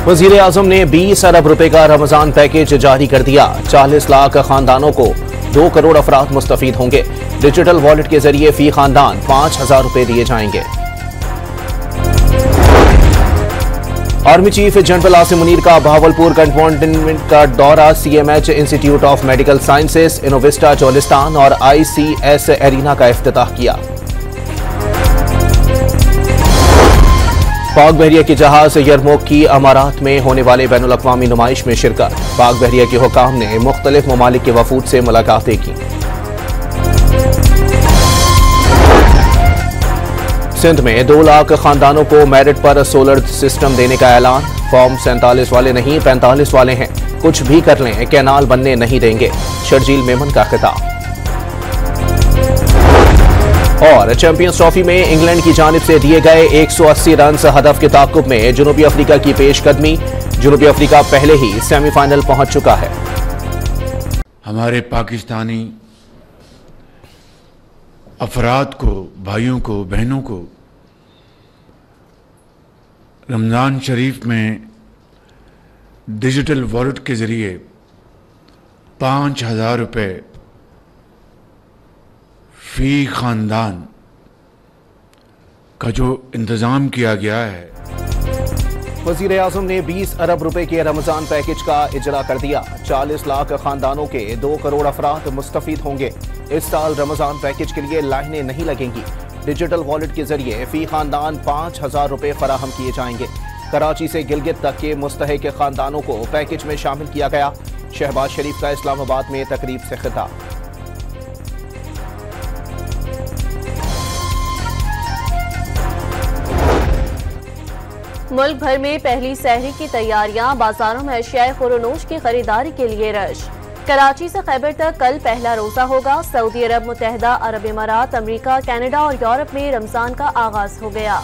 वजीर आजम ने 20 अरब रुपए का रमजान पैकेज जारी कर दिया। 40 लाख खानदानों को 2 करोड़ अफराद मुस्तफीद होंगे। डिजिटल वॉलेट के जरिए फी खानदान 5,000 रुपए दिए जाएंगे। Army chief general Asim Munir का भावलपुर कंटोनमेंट का दौरा। CMH institute of medical sciences, Innovista Cholistan और ICS एरिना का इफ्तिताह किया। पाक बहरिया की जहाज यरमोक की अमारात में होने वाले बैनुल अक़वामी नुमाइश में शिरकत। पाक बहरिया के हुकाम ने मुख्तलिफ ममालिक के वफूद से मुलाकातें की। सिंध में 2 लाख खानदानों को मेरिट पर सोलर सिस्टम देने का ऐलान। फॉर्म 47 वाले नहीं 45 वाले हैं, कुछ भी कर लें, कैनाल बनने नहीं देंगे। शर्जील मेमन का खिताब। और चैंपियंस ट्रॉफी में इंग्लैंड की जानिब से दिए गए 180 रन हदफ के ताक़ुब में जनूबी अफ्रीका की पेशकदमी। जनूबी अफ्रीका पहले ही सेमीफाइनल पहुंच चुका है। हमारे पाकिस्तानी अफराद को, भाइयों को, बहनों को रमज़ान शरीफ में डिजिटल वॉलेट के ज़रिए 5,000 रुपये फी खानदान का जो इंतज़ाम किया गया है। वज़ीर आज़म ने 20 अरब रुपए के रमजान पैकेज का इजरा कर दिया। 40 लाख खानदानों के 2 करोड़ अफराद मुस्तफीद होंगे। इस साल रमजान पैकेज के लिए लाइनें नहीं लगेंगी। डिजिटल वॉलेट के जरिए फी खानदान 5,000 रुपए फराहम किए जाएंगे। कराची से गिलगित तक के मुस्तहिक खानदानों को पैकेज में शामिल किया गया। शहबाज शरीफ का इस्लामाबाद में तकरीब से खिताब। मुल्क भर में पहली सहरी की तैयारियां। बाजारों में अशियाए खुरोनोश की खरीदारी के लिए रश। कराची से खैबर तक कल पहला रोजा होगा। सऊदी अरब, मुत्तहदा अरब इमारात, अमेरिका, कनाडा और यूरोप में रमजान का आगाज हो गया।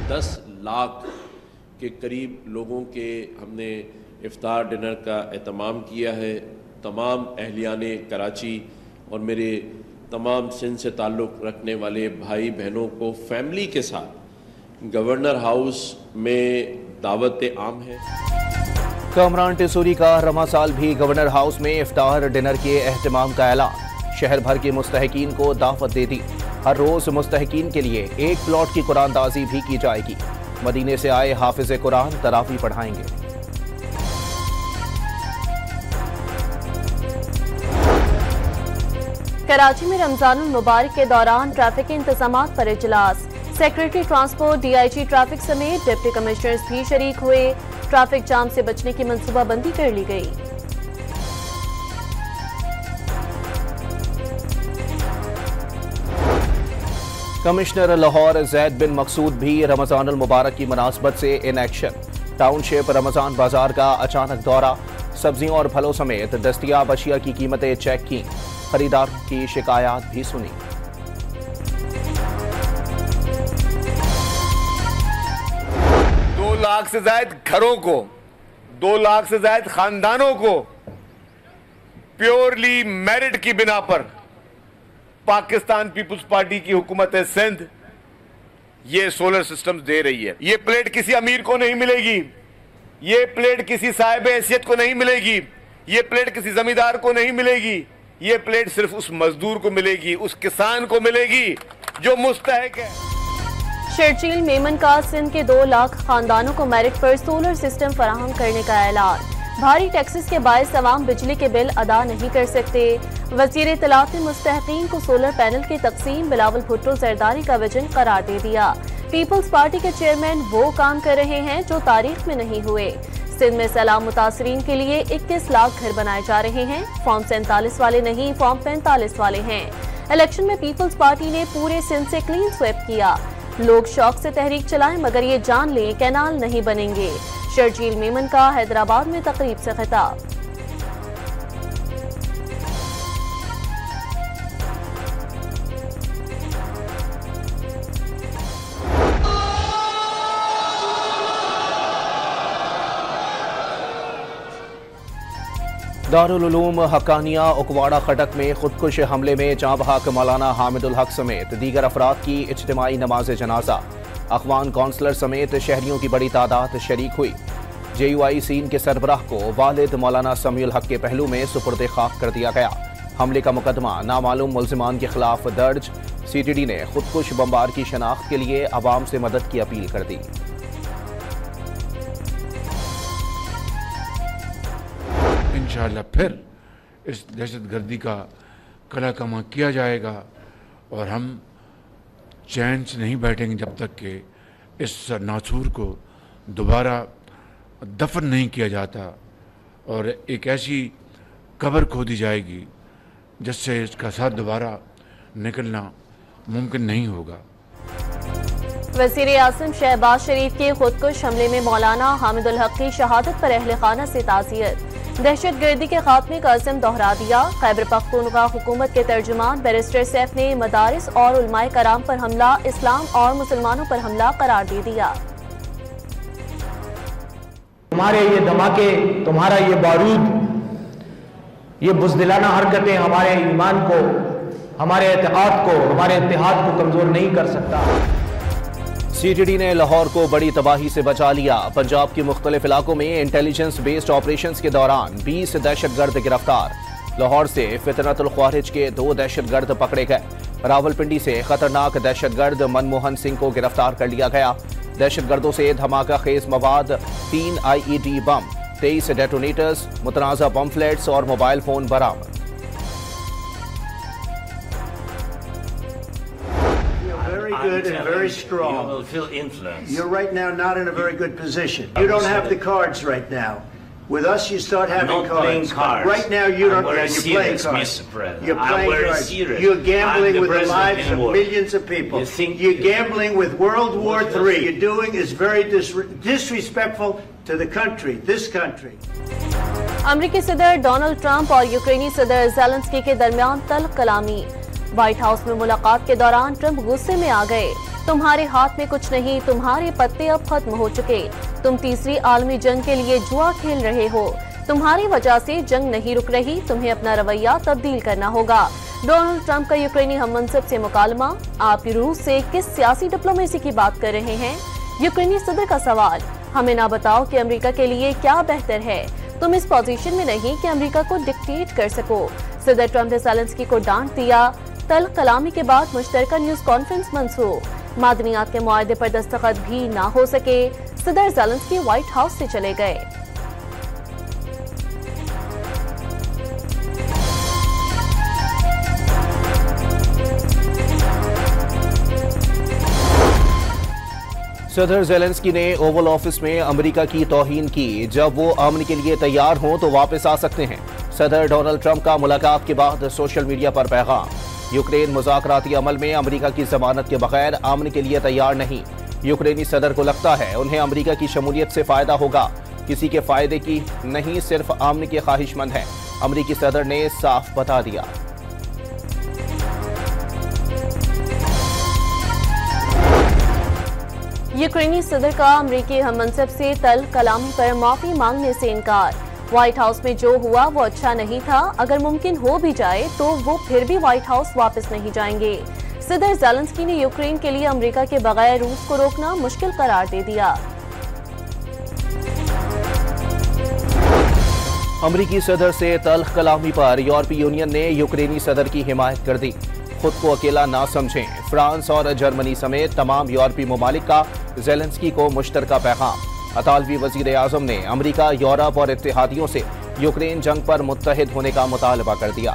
दस लाख के करीब लोगों के हमने इफ्तार डिनर का एहतमाम किया है। तमाम अहलियाने कराची और मेरे तमाम सिंध से ताल्लुक़ रखने वाले भाई बहनों को फैमिली के साथ गवर्नर हाउस में दावत आम है। कामरान टिसूरी का रमा साल भी गवर्नर हाउस में इफ्तार डिनर के एहतमाम का ऐलान। शहर भर के मुस्तहिकीन को दावत दे दी। हर रोज मुस्तहिकीन के लिए 1 प्लॉट की कुरानदाजी भी की जाएगी। मदीने से आए हाफिज कुरान तरावी पढ़ाएंगे। कराची में रमजानुल मुबारक के दौरान ट्रैफिक के इंतजामात पर इजलास। सेक्रेटरी ट्रांसपोर्ट, DIG ट्रैफिक समेत डिप्टी कमिश्नर्स भी शरीक हुए। ट्रैफिक जाम से बचने की मंसूबाबंदी कर ली गई। कमिश्नर लाहौर जैद बिन मकसूद भी रमजानुल मुबारक की मुनासबत से इन एक्शन। टाउनशिप रमजान बाजार का अचानक दौरा। सब्जियों और फलों समेत दस्तयाब अशिया की कीमतें चेक की। खरीदारों की शिकायत भी सुनी। दो लाख से ज्यादा घरों को, 2 लाख से ज्यादा खानदानों को प्योरली मेरिट की बिना पर पाकिस्तान पीपुल्स पार्टी की हुकूमत है सिंध ये सोलर सिस्टम दे रही है। ये प्लेट किसी अमीर को नहीं मिलेगी, ये प्लेट किसी साहिब हैसियत को नहीं मिलेगी, ये प्लेट किसी जमींदार को नहीं मिलेगी। ये प्लेट सिर्फ उस मजदूर को मिलेगी, उस किसान को मिलेगी जो मुस्तहिक है। शर्जील मेमन का सिंध के 2 लाख खानदानों को मेरिट पर सोलर सिस्टम फराहम करने का ऐलान। भारी टैक्सेस के बायस अवाम बिजली के बिल अदा नहीं कर सकते। वज़ीर इत्तलात ने मुस्तहिकीन को सोलर पैनल की तकसीम बिलावल भुट्टो जरदारी का विजन करार दे दिया। पीपल्स पार्टी के चेयरमैन वो काम कर रहे हैं जो तारीख में नहीं हुए। सिंध में सैलाब मुतासरीन के लिए 21 लाख घर बनाए जा रहे हैं। फॉर्म 47 वाले नहीं, फॉर्म 45 वाले हैं। इलेक्शन में पीपल्स पार्टी ने पूरे सिंध से क्लीन स्वेप किया। लोग शौक से तहरीक चलाएं मगर ये जान लें कैनाल नहीं बनेंगे। शर्जील मेमन का हैदराबाद में तकरीब से खिताब। दारुल उलूम हक्कानिया उकवाड़ा खटक में खुदकुश हमले में जाँ बहक मौलाना हामिदुल हक समेत दीगर अफराद की इज्तिमाई नमाज जनाजा। अखवान काउंसलर समेत शहरियों की बड़ी तादाद शरीक हुई। JUI सीन के सरबराह को वालिद मौलाना समीउल हक के पहलू में सुपुर्द खाक कर दिया गया। हमले का मुकदमा नामालूम मुल्जिमान के खिलाफ दर्ज। CTD ने खुदकुश बमबार की शनाख्त के लिए अवाम से मदद की अपील कर दी। इंशाअल्लाह फिर इस दहशतगर्दी का कला कमा किया जाएगा और हम चैन से नहीं बैठेंगे जब तक कि इस नासूर को दोबारा दफन नहीं किया जाता और एक ऐसी कब्र खोदी जाएगी जिससे इसका साथ दोबारा निकलना मुमकिन नहीं होगा। वज़ीर आज़म शहबाज शरीफ के खुदकुश हमले में मौलाना हामिदुल हक की शहादत पर अहले खाना से ताज़ियत। दहशतगर्दी के खात्मे का अज़्म दोहरा दिया। खैबर पख्तूनख्वा हुकूमत के तर्जुमान बैरिस्टर सैफ ने मदारिस और उलमाए कराम पर हमला इस्लाम और मुसलमानों पर हमला करार दे दिया। तुम्हारे ये धमाके, तुम्हारा ये बारूद, ये बुज़दिलाना हरकतें हमारे ईमान को, हमारे एतक़ाद को, हमारे इत्तेहाद को कमजोर नहीं कर सकता। CTD ने लाहौर को बड़ी तबाही से बचा लिया। पंजाब के मुख्तलिफ इलाकों में इंटेलिजेंस बेस्ड ऑपरेशंस के दौरान 20 दहशतगर्द गिरफ्तार। लाहौर से फितनतुल ख्वारिज के 2 दहशतगर्द पकड़े गए। रावलपिंडी से खतरनाक दहशतगर्द मनमोहन सिंह को गिरफ्तार कर लिया गया। दहशतगर्दों से धमाका खेज मवाद, 3 IED बम, 23 डेटोनेटर्स, मुतनाज़ा पम्फलेट्स और मोबाइल फोन बरामद। Good and very strong. You will feel influence. You're right now not in a very good position. You don't have the cards right now. With us, you start having not cards. playing cards. Right now, you don't. You're You're serious, playing cards. Mr. President. You're playing cards. Serious. You're gambling with the lives of war. millions of people. You're gambling with World War III. You're doing is very disrespectful to the country, this country. अमरीकी सदर Donald Trump और यूक्रेनी सदर Zelensky के दरमियान तल्ख कलामी। White house में मुलाकात के दौरान ट्रंप गुस्से में आ गए। तुम्हारे हाथ में कुछ नहीं, तुम्हारे पत्ते अब खत्म हो चुके। तुम तीसरी आलमी जंग के लिए जुआ खेल रहे हो। तुम्हारी वजह से जंग नहीं रुक रही। तुम्हें अपना रवैया तब्दील करना होगा। डोनाल्ड ट्रंप का यूक्रेनी हममनसब से मुकालमा। आप रूस से किस सियासी डिप्लोमेसी की बात कर रहे हैं? यूक्रेनी सदर का सवाल, हमें ना बताओ कि अमेरिका के लिए क्या बेहतर है। तुम इस पोजीशन में नहीं कि अमेरिका को डिक्टेट कर सको। सदर ट्रंप ने ज़ेलेंस्की को डांट दिया। तल्ख कलामी के बाद मुश्तरका न्यूज कॉन्फ्रेंस मंसूख। मादनियात के मुआहदे पर दस्तखत भी ना हो सके। सदर ज़ेलेंस्की व्हाइट हाउस से चले गए। सदर ज़ेलेंस्की ने ओवल ऑफिस में अमेरिका की तौहीन की। जब वो अमन के लिए तैयार हों तो वापस आ सकते हैं। सदर डोनाल्ड ट्रंप का मुलाकात के बाद सोशल मीडिया पर पैगाम। यूक्रेन मुज़ाकराती अमल में अमेरिका की जमानत के बगैर अमन के लिए तैयार नहीं। यूक्रेनी सदर को लगता है उन्हें अमेरिका की शमूलियत से फायदा होगा, किसी के फायदे की नहीं, सिर्फ अमन के ख्वाहिशमंद है। अमेरिकी सदर ने साफ बता दिया। यूक्रेनी सदर का अमेरिकी हममनसब से तल्ख कलामी पर माफी मांगने से इनकार। व्हाइट हाउस में जो हुआ वो अच्छा नहीं था। अगर मुमकिन हो भी जाए तो वो फिर भी व्हाइट हाउस वापस नहीं जाएंगे। सदर ज़ेलेंस्की ने यूक्रेन के लिए अमेरिका के बगैर रूस को रोकना मुश्किल करार दे दिया। अमेरिकी सदर से तल्ख कलामी पर यूरोपीय यूनियन ने यूक्रेनी सदर की हिमायत कर दी। खुद को अकेला ना समझें। फ्रांस और जर्मनी समेत तमाम यूरोपीय ममालिक का ज़ेलेंस्की को मुश्तरका पैगाम। अतालवी वज़ीर आज़म ने अमेरिका, यूरोप और इत्तेहादियों से यूक्रेन जंग पर मुत्तहिद होने का मुतालबा कर दिया।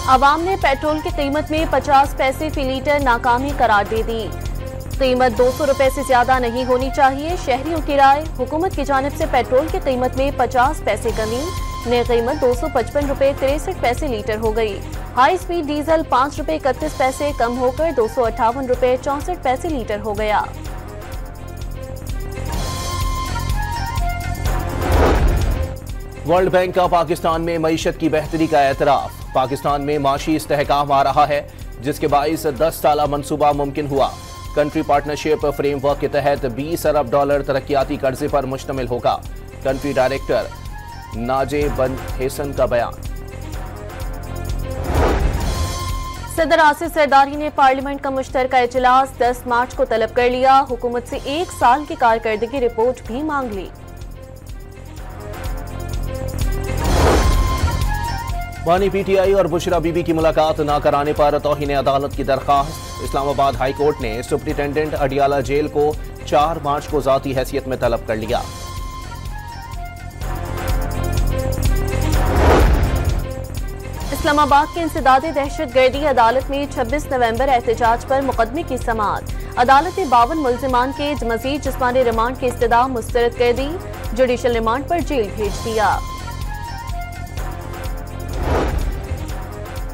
अवाम ने पेट्रोल की कीमत में 50 पैसे फी लीटर नाकामी करार दे दी। कीमत 200 रुपए से ज्यादा नहीं होनी चाहिए, शहरियों की राय। हुकूमत की जानिब से पेट्रोल की कीमत में 50 पैसे कमी। नई कीमत 255 रुपए 63 पैसे लीटर हो गई। हाई स्पीड डीजल 5 रुपए 31 पैसे कम होकर 258 रुपए 64 पैसे लीटर हो गया। वर्ल्ड बैंक का पाकिस्तान में मईशत की बेहतरी का एतराफ। पाकिस्तान में माशी इस्तेहकाम आ रहा है, जिसके बाइस 10 साला मंसूबा मुमकिन हुआ। कंट्री पार्टनरशिप फ्रेमवर्क के तहत $20 अरब तरक्कियाती कर्जे पर मुश्तमिल होगा। कंट्री डायरेक्टर नाजे बन हेसन का बयान। सदर आसिफ जरदारी ने पार्लियामेंट का मुश्तरका इजलास 10 मार्च को तलब कर लिया। हुकूमत से 1 साल की कारकर्दगी रिपोर्ट भी मांग ली। बानी पीटीआई और बुशरा बीबी की मुलाकात न कराने पर तौहीन अदालत की दरखास्त। इस्लामाबाद हाई कोर्ट ने सुप्रिंटेंडेंट अडियाला जेल को 4 मार्च को जाती हैसियत में तलब कर लिया। इस्लामाबाद के इंसदादे दहशतगर्दी अदालत में 26 नवंबर एहतजाज पर मुकदमे की समाअत। अदालत ने 52 मुल्जिमान के मजीद जिस्मानी रिमांड की इस्तदा मुस्तरद कर दी। जुडिशल रिमांड पर जेल भेज दिया।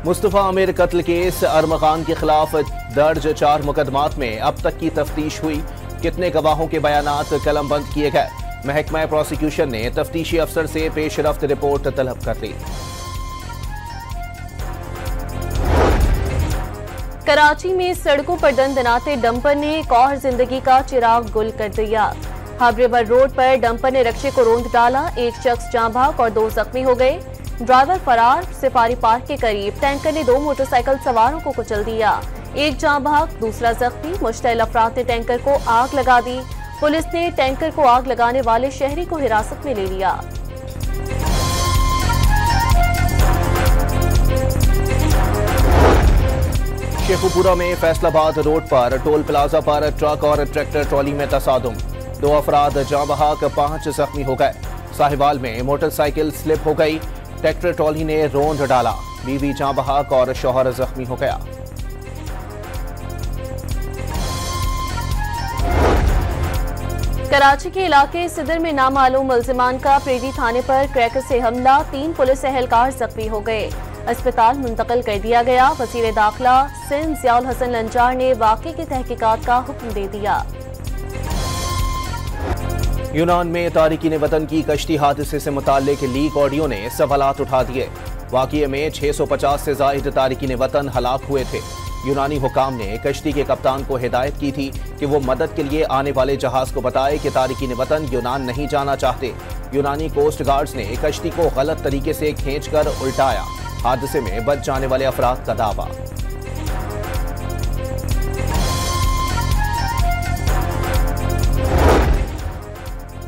मुस्तफा आमिर कत्ल केस अरमगान के खिलाफ दर्ज 4 मुकदमात में अब तक की तफ्तीश हुई। कितने गवाहों के बयानात कलमबंद किए गए। महकमा प्रोसिक्यूशन ने तफ्तीशी अफसर से पेशरफ्त रिपोर्ट तलब कर ली। कराची में सड़कों पर दंदनाते डंपर ने एक और जिंदगी का चिराग गुल कर दिया। हाबरेबर रोड पर डंपर ने रक्षे को रोंद डाला। एक शख्स जाँ भाग और 2 जख्मी हो गए। ड्राइवर फरार। सिफारी पार्क के करीब टैंकर ने 2 मोटरसाइकिल सवारों को कुचल दिया। एक जाँ भाग, दूसरा जख्मी। मुश्तइल अफराद ने टैंकर को आग लगा दी। पुलिस ने टैंकर को आग लगाने वाले शहरी को हिरासत में ले लिया। शेखुपुरा में फैसलाबाद रोड पर टोल प्लाजा पर ट्रक और ट्रैक्टर ट्रॉली में तसादुम। 2 अफराद जाँ बहक, 5 जख्मी हो गए। साहिवाल में मोटरसाइकिल स्लिप हो गई। ट्रैक्टर ट्रॉली ने रोंद डाला। बीवी जाँ बहक और शौहर जख्मी हो गया। कराची के इलाके सिदर में नामालूम मुल्जिमान का प्रेडी थाने पर क्रैकर से हमला। 3 पुलिस एहलकार जख्मी हो गए। अस्पताल मुंतकिल कर दिया गया। वज़ीर दाखिला सिंध ज़ियाउल हसन लंजार ने वाक़े की तहकीकात का हुक्म दे दिया। यूनान में तारिकीन वतन की कश्ती हादसे से मुताल्लिक लीक ऑडियो ने सवालात उठा दिए। वाक़ये में 650 से ज़ायद तारिकीन वतन हलाक हुए थे। यूनानी हुकाम ने कश्ती के कप्तान को हिदायत की थी कि वो मदद के लिए आने वाले जहाज को बताए कि तारिकीन वतन यूनान नहीं जाना चाहते। यूनानी कोस्ट गार्ड्स ने कश्ती को गलत तरीके से खींचकर उल्टाया। हादसे में बच जाने वाले अफराद का दावा।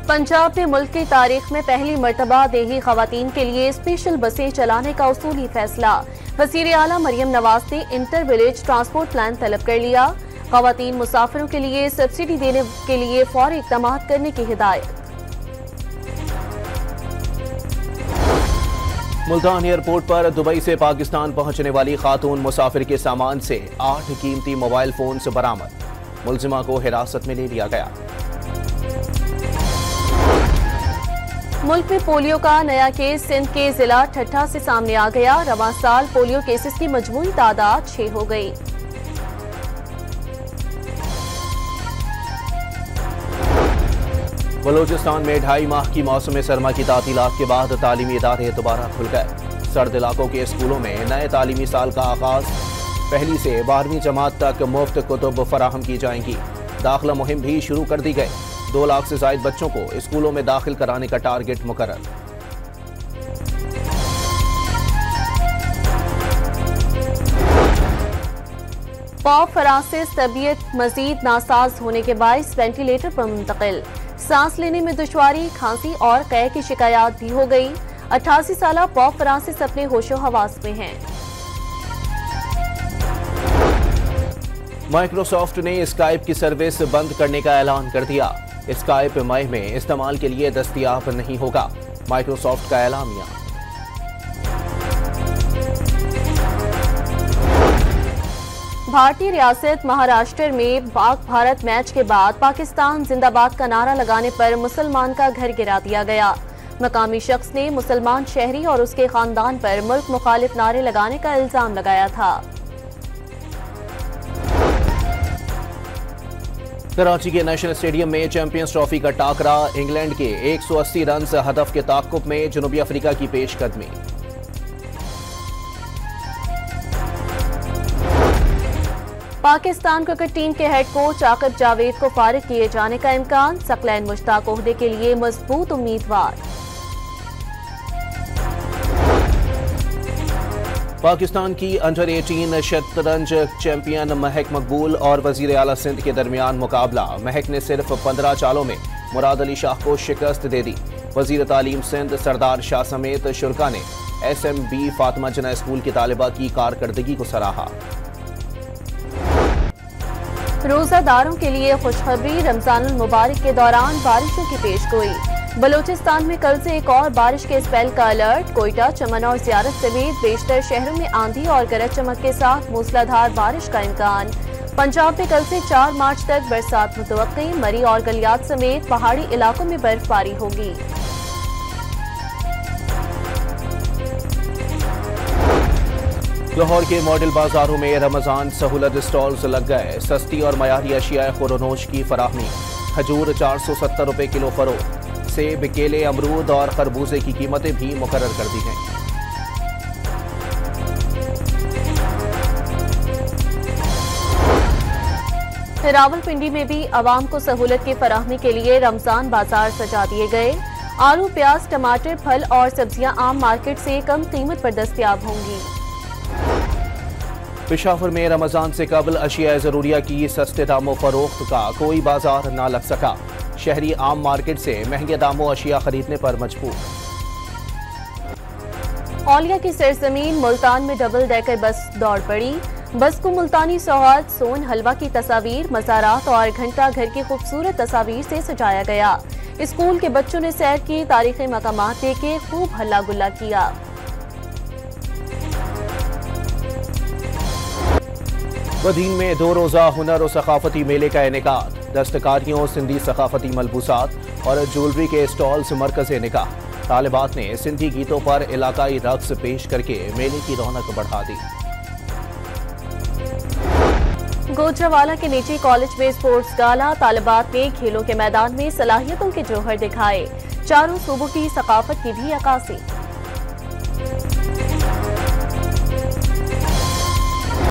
पंजाब में मुल्क की तारीख में पहली मर्तबा देही खवातीन के लिए स्पेशल बसें चलाने का उसूली फैसला। वज़ीर आला मरियम नवाज ने इंटर विलेज ट्रांसपोर्ट प्लान तलब कर लिया। खवातीन मुसाफिरों के लिए सब्सिडी देने के लिए फौरी इक़दाम करने की हिदायत। मुल्तान एयरपोर्ट पर दुबई से पाकिस्तान पहुंचने वाली खातून मुसाफिर के सामान से 8 कीमती मोबाइल फोन्स बरामद। मुल्जिमा को हिरासत में ले लिया गया। मुल्क में पोलियो का नया केस सिंध के जिला ठट्ठा से सामने आ गया। रवां साल पोलियो केसेस की मजमूई तादाद 6 हो गई। बलोचिस्तान में 2.5 माह की मौसम सरमा की तातीलात के बाद तालीमी इदारे दोबारा खुल गए। सर्द इलाकों के स्कूलों में नए तालीमी साल का आगाज। पहली से 12वीं जमात तक मुफ्त कुतुब फराहम की जाएंगी। दाखिला मुहिम भी शुरू कर दी गई। 2 लाख से ज़ायद बच्चों को स्कूलों में दाखिल कराने का टारगेट मुकर्रर। पॉप फ्रांसिस तबीयत मजीद नासाज होने के बायस वेंटिलेटर पर मुंतकिल। सांस लेने में दुश्वारी, खांसी और कै की शिकायत भी हो गई। 88 साला पॉप फ्रांसिस अपने होशो हवास में हैं। माइक्रोसॉफ्ट ने स्काइप की सर्विस बंद करने का ऐलान कर दिया। स्काइप मई में इस्तेमाल के लिए दस्तयाब नहीं होगा। माइक्रोसॉफ्ट का ऐलानिया। भारतीय रियासत महाराष्ट्र में पाक भारत मैच के बाद पाकिस्तान जिंदाबाद का नारा लगाने पर मुसलमान का घर गिरा दिया गया। मकामी शख्स ने मुसलमान शहरी और उसके खानदान पर मुल्क मुखालिफ नारे लगाने का इल्जाम लगाया था। कराची के नेशनल स्टेडियम में चैंपियंस ट्रॉफी का टाकरा। इंग्लैंड के 180 रन हदफ के ताक़ुब में जनूबी अफ्रीका की पेशकदमी। पाकिस्तान क्रिकेट टीम के हेड कोच आकिब जावेद को फारिग किए जाने का इम्कान, सकलैन मुश्ताक ओहदे के लिए मजबूत उम्मीदवार। पाकिस्तान की अंडर 18 शतरंज चैंपियन महक मकबूल और वजीर आला सिंध के दरमियान मुकाबला। महक ने सिर्फ 15 चालों में मुराद अली शाह को शिकस्त दे दी। वजीर तालीम सिंध सरदार शाह समेत शुरका ने SMB फातिमा जना स्कूल की तालिबा की कारकर्दगी को सराहा। रोजादारों के लिए खुशखबरी, रमजानुल मुबारक के दौरान बारिशों की पेशगोई। बलूचिस्तान में कल से एक और बारिश के स्पेल का अलर्ट। कोयटा, चमन और ज़ियारत समेत बेशतर शहरों में आंधी और गरज चमक के साथ मूसलाधार बारिश का इम्कान। पंजाब में कल से 4 मार्च तक बरसात मुतवक्की। मरी और गलियात समेत पहाड़ी इलाकों में बर्फबारी होगी। लाहौर के मॉडल बाजारों में रमजान सहूलत स्टॉल्स लग गए। सस्ती और मयारी अशिया खुरोनोश की फराहमी। खजूर 470 रुपए किलो फरोख्त। सेब, केले, अमरूद और खरबूजे की कीमतें भी मुकर्रर कर दी हैं। रावलपिंडी में भी आवाम को सहूलत की फराहमी के लिए रमजान बाजार सजा दिए गए। आलू, प्याज, टमाटर, फल और सब्जियां आम मार्केट से कम कीमत पर दस्तयाब होंगी। पेशावर में रमजान से कबल अशिया ज़रूरिया की सस्ते दामों फरोख्त का कोई बाजार ना लग सका। शहरी आम मार्केट से महंगे दामों अशिया खरीदने पर मजबूर। औलिया की सरजमीन मुल्तान में डबल डेकर बस दौड़ पड़ी। बस को मुल्तानी सौगात, सोन, हलवा की तस्वीर, मज़ारात और घंटा घर की खूबसूरत तस्वीर से सजाया गया। स्कूल के बच्चों ने सैर की, तारीखी मकामात देखे खूब हल्ला गुल्ला किया। वदीन में 2 रोज़ा हुनर और सकाफती मेले का इनेकाद। दस्तकारियों, सिंधी सकाफती मलबूसात और ज्वेलरी के स्टॉल्स मरकज़ निकाह। तालिबात ने सिंधी गीतों पर इलाकाई रक्स पेश करके मेले की रौनक बढ़ा दी। गोजरावाला के निजी कॉलेज में स्पोर्ट्स गाला। तालिबात ने खेलों के मैदान में सलाहियतों के जौहर दिखाए। चारों सूबों की सकाफत की भी अक्कासी।